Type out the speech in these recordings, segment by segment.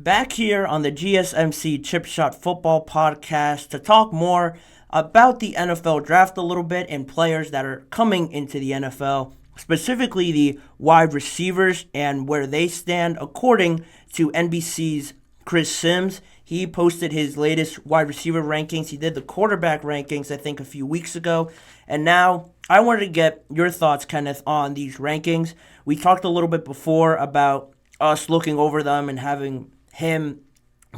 back here on the GSMC Chip Shot Football Podcast to talk more about the NFL draft a little bit and players that are coming into the NFL, specifically the wide receivers and where they stand according to NBC's Chris Sims. He posted his latest wide receiver rankings. He did the quarterback rankings, I think, a few weeks ago. And now I wanted to get your thoughts, Kenneth, on these rankings. We talked a little bit before about us looking over them and having him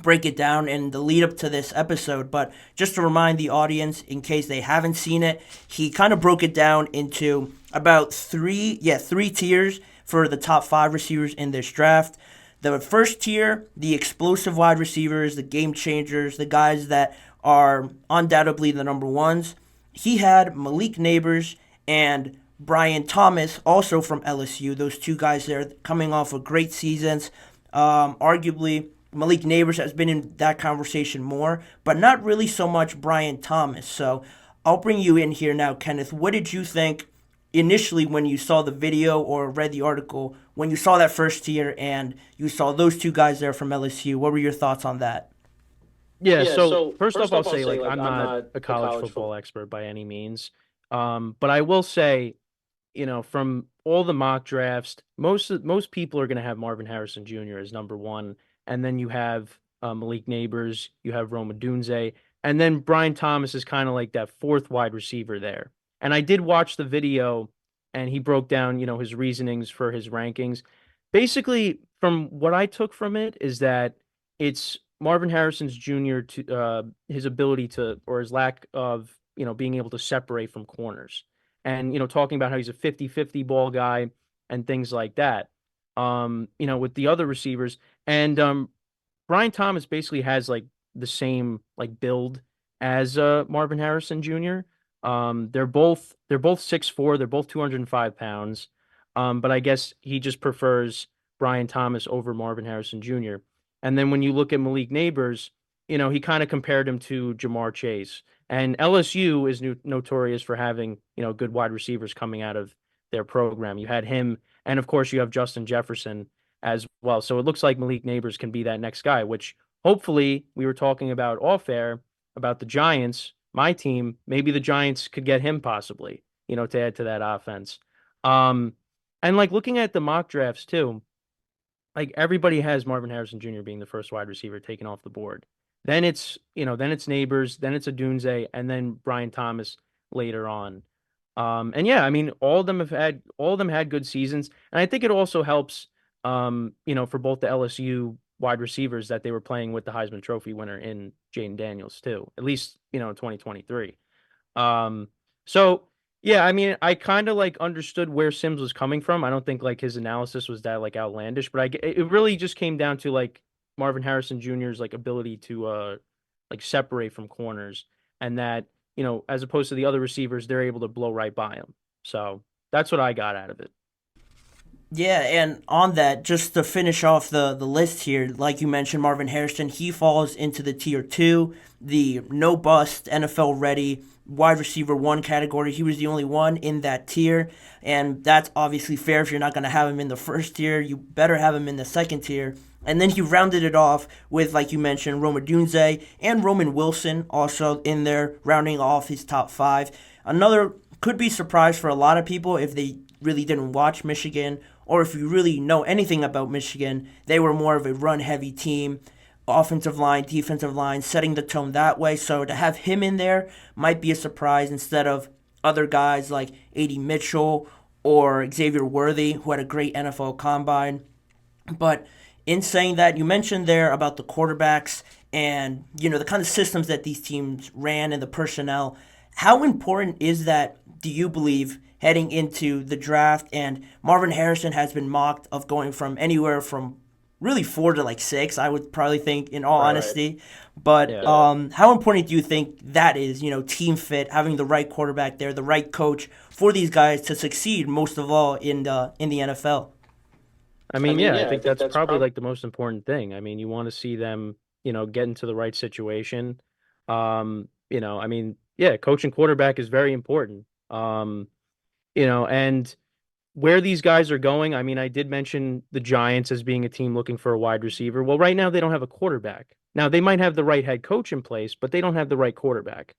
break it down in the lead up to this episode. But just to remind the audience, in case they haven't seen it, he kind of broke it down into about three tiers for the top five receivers in this draft. The first tier, the explosive wide receivers, the game changers, the guys that are undoubtedly the number ones. He had Malik Neighbors and Brian Thomas, also from LSU. Those two guys there coming off of great seasons. Arguably, Malik Neighbors has been in that conversation more, but not really so much Brian Thomas. So I'll bring you in here now, Kenneth. What did you think initially when you saw the video or read the article, when you saw that first tier and you saw those two guys there from LSU? What were your thoughts on that? Yeah, so first off, I'll say like I'm not a college football expert by any means. But I will say, from all the mock drafts, most people are going to have Marvin Harrison Jr. as number one, and then you have Malik Neighbors, you have Rome Odunze, and then Brian Thomas is kind of like that fourth wide receiver there. And I did watch the video, and he broke down, his reasonings for his rankings. Basically, from what I took from it is that it's Marvin Harrison's Jr. to his ability to, or his lack of, being able to separate from corners, and talking about how he's a 50-50 ball guy and things like that. With the other receivers, and Brian Thomas basically has like the same like build as Marvin Harrison Jr. They're both 6'4", they're both 205 pounds. But I guess he just prefers Brian Thomas over Marvin Harrison Jr. And then when you look at Malik Neighbors, he kind of compared him to Jamar Chase. And LSU is notorious for having, good wide receivers coming out of their program. You had him, and of course you have Justin Jefferson as well. So it looks like Malik Neighbors can be that next guy, which hopefully we were talking about off air about the Giants, my team. Maybe the Giants could get him possibly, to add to that offense. Um, and like looking at the mock drafts too, like everybody has Marvin Harrison Jr. being the first wide receiver taken off the board. Then it's Neighbors, then it's Adunze, and then Brian Thomas later on. And yeah, I mean, all of them had good seasons, and I think it also helps, for both the LSU wide receivers that they were playing with the Heisman Trophy winner in Jaden Daniels too, at least in 2023. So yeah, I mean, I kind of like understood where Sims was coming from. I don't think like his analysis was that like outlandish, but it really just came down to like Marvin Harrison Jr.'s like ability to like separate from corners, and that as opposed to the other receivers, they're able to blow right by him. So that's what I got out of it. Yeah, and on that, just to finish off the list here, like you mentioned, Marvin Harrison, he falls into the tier two, the no bust, NFL ready wide receiver one category. He was the only one in that tier, and that's obviously fair. If you're not going to have him in the first tier, you better have him in the second tier. And then he rounded it off with, like you mentioned, Rome Odunze and Roman Wilson also in there, rounding off his top five. Another could be surprise for a lot of people if they really didn't watch Michigan, or if you really know anything about Michigan. They were more of a run heavy team, offensive line, defensive line, setting the tone that way. So to have him in there might be a surprise instead of other guys like A.D. Mitchell or Xavier Worthy, who had a great NFL combine. But in saying that, you mentioned there about the quarterbacks and the kind of systems that these teams ran and the personnel. How important is that, do you believe, heading into the draft? And Marvin Harrison has been mocked of going from anywhere from really four to like six, I would probably think, in all Right. honesty. But Yeah. how important do you think that is? Team fit, having the right quarterback there, the right coach for these guys to succeed, most of all in the NFL. I mean, yeah, I think that's probably like the most important thing. I mean, you want to see them, get into the right situation. I mean, yeah, coaching quarterback is very important. And where these guys are going, I mean, I did mention the Giants as being a team looking for a wide receiver. Well, right now they don't have a quarterback. Now they might have the right head coach in place, but they don't have the right quarterback.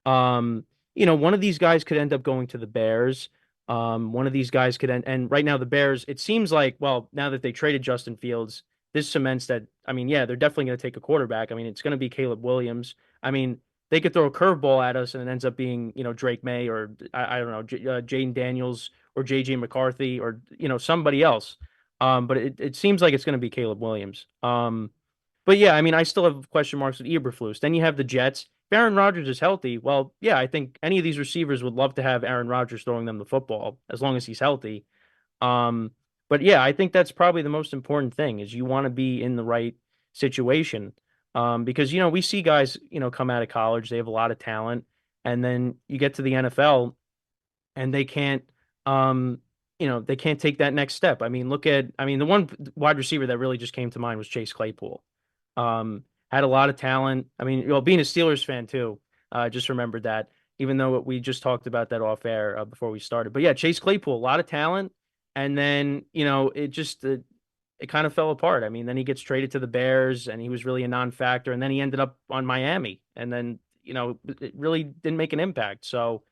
Um, one of these guys could end up going to the Bears. One of these guys could end, and right now the Bears, it seems like, well, now that they traded Justin Fields, this cements that, I mean, yeah, they're definitely going to take a quarterback. I mean, it's going to be Caleb Williams. I mean, they could throw a curveball at us and it ends up being, Drake May or I don't know, Jaden Daniels or JJ McCarthy or, somebody else. But it seems like it's going to be Caleb Williams. But yeah, I mean, I still have question marks with Eberflus. Then you have the Jets. If Aaron Rodgers is healthy, well, yeah, I think any of these receivers would love to have Aaron Rodgers throwing them the football as long as he's healthy. Um, but yeah, I think that's probably the most important thing is you want to be in the right situation. Because we see guys, come out of college, they have a lot of talent, and then you get to the NFL and they can't take that next step. I mean, the one wide receiver that really just came to mind was Chase Claypool. Had a lot of talent. I mean, being a Steelers fan too, just remembered that, even though we just talked about that off air before we started. But yeah, Chase Claypool, a lot of talent. And then, it kind of fell apart. I mean, then he gets traded to the Bears and he was really a non-factor. And then he ended up on Miami. And then, it really didn't make an impact. So,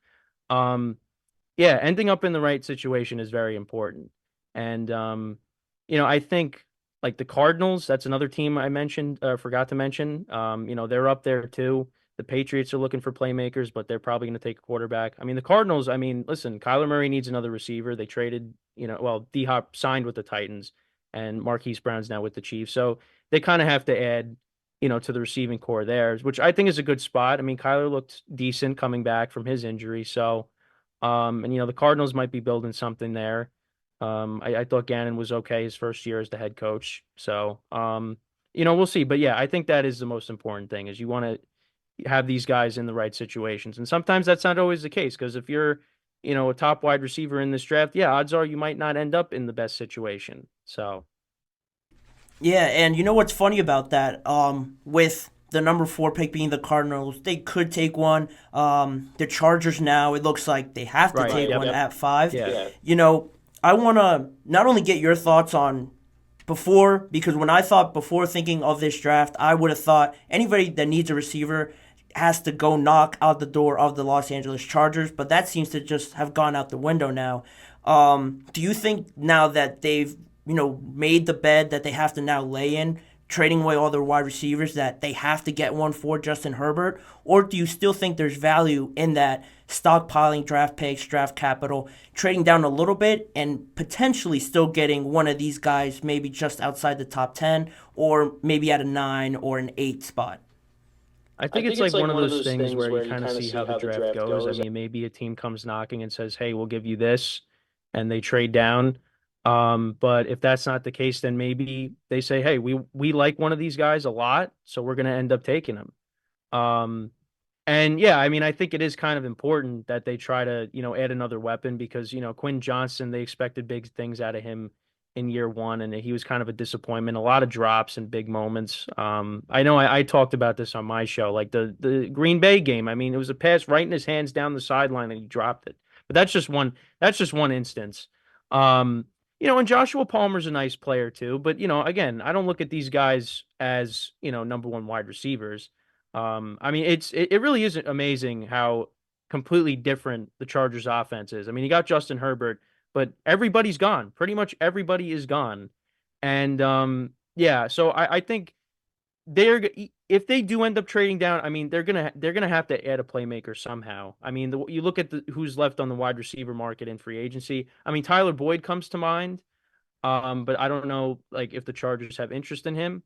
yeah, ending up in the right situation is very important. And, I think like the Cardinals, that's another team I mentioned, forgot to mention. They're up there too. The Patriots are looking for playmakers, but they're probably going to take a quarterback. I mean, the Cardinals, I mean, listen, Kyler Murray needs another receiver. They traded, D-Hop signed with the Titans and Marquise Brown's now with the Chiefs. So they kind of have to add, to the receiving core there, which I think is a good spot. I mean, Kyler looked decent coming back from his injury. So, and the Cardinals might be building something there. I thought Gannon was okay his first year as the head coach. So, we'll see. But yeah, I think that is the most important thing is you want to have these guys in the right situations. And sometimes that's not always the case because if you're, a top wide receiver in this draft, yeah, odds are you might not end up in the best situation. So. Yeah, and you know what's funny about that? With the number 4 pick being the Cardinals, they could take one. The Chargers now, it looks like they have to take one at 5. Yeah. I want to not only get your thoughts on before, because when I thought before thinking of this draft, I would have thought anybody that needs a receiver has to go knock out the door of the Los Angeles Chargers, but that seems to just have gone out the window now. Do you think now that they've made the bed that they have to now lay in, trading away all their wide receivers, that they have to get one for Justin Herbert? Or do you still think there's value in that stockpiling draft picks, draft capital, trading down a little bit and potentially still getting one of these guys maybe just outside the top 10 or maybe at a 9 or an 8 spot? I think it's like one of those things where you kind of see how the draft goes. I mean, maybe a team comes knocking and says, "Hey, we'll give you this," and they trade down. But if that's not the case, then maybe they say, "Hey, we like one of these guys a lot, so we're going to end up taking him." Um, and yeah, I mean, I think it is kind of important that they try to, add another weapon because, Quinn Johnson, they expected big things out of him in year one, and he was kind of a disappointment, a lot of drops and big moments. I know I talked about this on my show, like the Green Bay game. I mean, it was a pass right in his hands down the sideline and he dropped it. But that's just one instance. And Joshua Palmer's a nice player too, but again, I don't look at these guys as, number one wide receivers. I mean, it really is amazing how completely different the Chargers offense is. I mean, you got Justin Herbert, but everybody's gone. Pretty much everybody is gone. And yeah, so I think if they do end up trading down, I mean, they're gonna have to add a playmaker somehow. I mean, you look at who's left on the wide receiver market in free agency. I mean, Tyler Boyd comes to mind, but I don't know like if the Chargers have interest in him.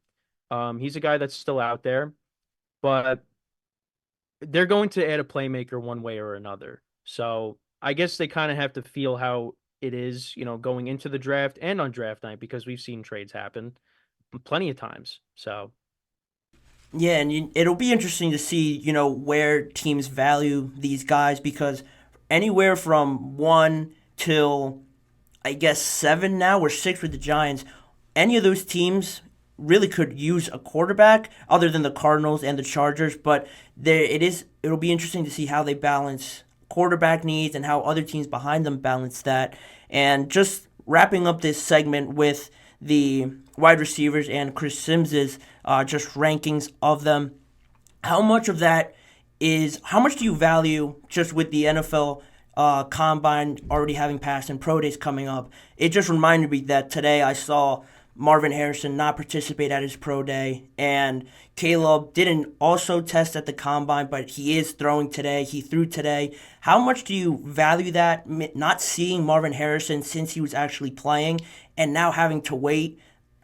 He's a guy that's still out there, but they're going to add a playmaker one way or another. So I guess they kind of have to feel how it is, going into the draft and on draft night because we've seen trades happen plenty of times. So. Yeah, and it'll be interesting to see, where teams value these guys because anywhere from 1 till, I guess, 7 now or 6 with the Giants, any of those teams really could use a quarterback other than the Cardinals and the Chargers, but it'll be interesting to see how they balance quarterback needs and how other teams behind them balance that. And just wrapping up this segment with the wide receivers and Chris Sims's just rankings of them, how much of that how much do you value just with the NFL combine already having passed and pro days coming up? It just reminded me that today I saw Marvin Harrison not participate at his pro day, and Caleb didn't also test at the combine, but he is throwing today. He threw today. How much do you value that, not seeing Marvin Harrison since he was actually playing, and now having to wait?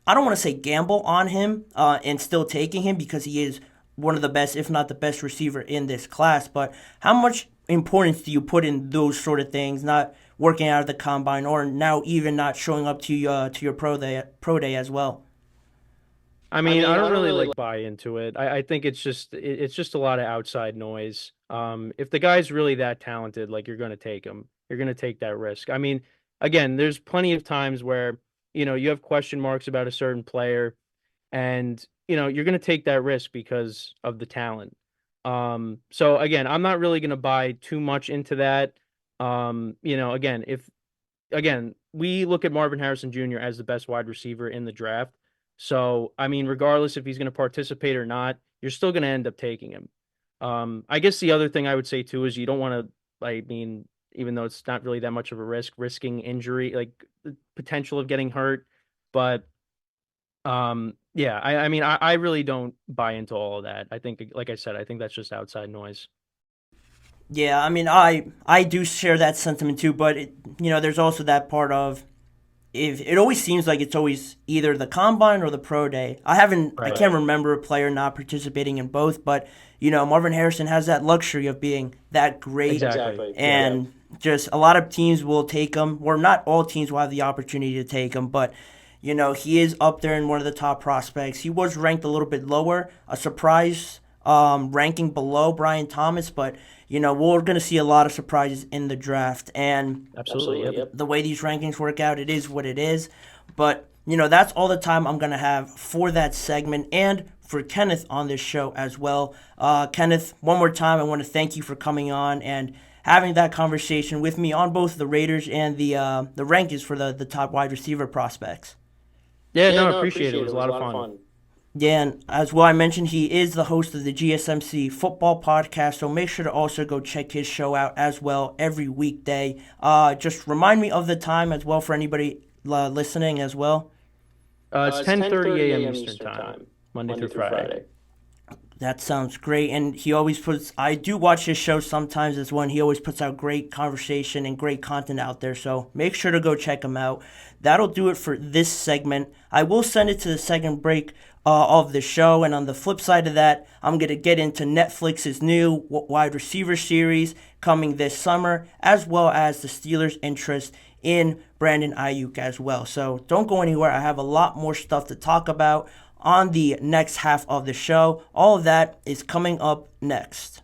I don't want to say gamble on him and still taking him because he is one of the best, if not the best receiver in this class, but how much importance do you put in those sort of things, not working out of the combine or now even not showing up to your pro day as well? I mean, I don't really like buy into it. I think it's just a lot of outside noise. If the guy's really that talented, like, you're going to take him. You're going to take that risk. I mean, again, there's plenty of times where, you have question marks about a certain player, and you're going to take that risk because of the talent. So again, I'm not really going to buy too much into that. Again, we look at Marvin Harrison Jr. as the best wide receiver in the draft. So, I mean, regardless if he's going to participate or not, you're still going to end up taking him. I guess the other thing I would say too is you don't want to, I mean, even though it's not really that much of a risk, risking injury, like the potential of getting hurt. But yeah, I mean, I really don't buy into all of that. I think, like I said, I think that's just outside noise. Yeah, I mean, I do share that sentiment too, but there's also that part of, if it always seems like it's always either the combine or the pro day. I can't remember a player not participating in both, but Marvin Harrison has that luxury of being that great. Exactly. And just a lot of teams will take him, or not all teams will have the opportunity to take him, but he is up there in one of the top prospects. He was ranked a little bit lower, a surprise ranking below Brian Thomas, but we're going to see a lot of surprises in the draft. And absolutely, yep. The way these rankings work out, it is what it is. But that's all the time I'm going to have for that segment and for Kenneth on this show as well. Kenneth, one more time, I want to thank you for coming on and having that conversation with me on both the Raiders and the rankings for the top wide receiver prospects. Yeah, no, I appreciate it. It was a lot of fun. Yeah, and as well, I mentioned he is the host of the GSMC Football Podcast, so make sure to also go check his show out as well every weekday. Just remind me of the time as well for anybody listening as well. It's 10:30 a.m. Eastern Time, Monday through Friday. That sounds great, and he always I do watch his show sometimes as well, and he always puts out great conversation and great content out there, so make sure to go check him out. That'll do it for this segment. I will send it to the second break of the show, and on the flip side of that, I'm going to get into Netflix's new wide receiver series coming this summer, as well as the Steelers' interest in Brandon Ayuk as well. So don't go anywhere. I have a lot more stuff to talk about on the next half of the show. All of that is coming up next.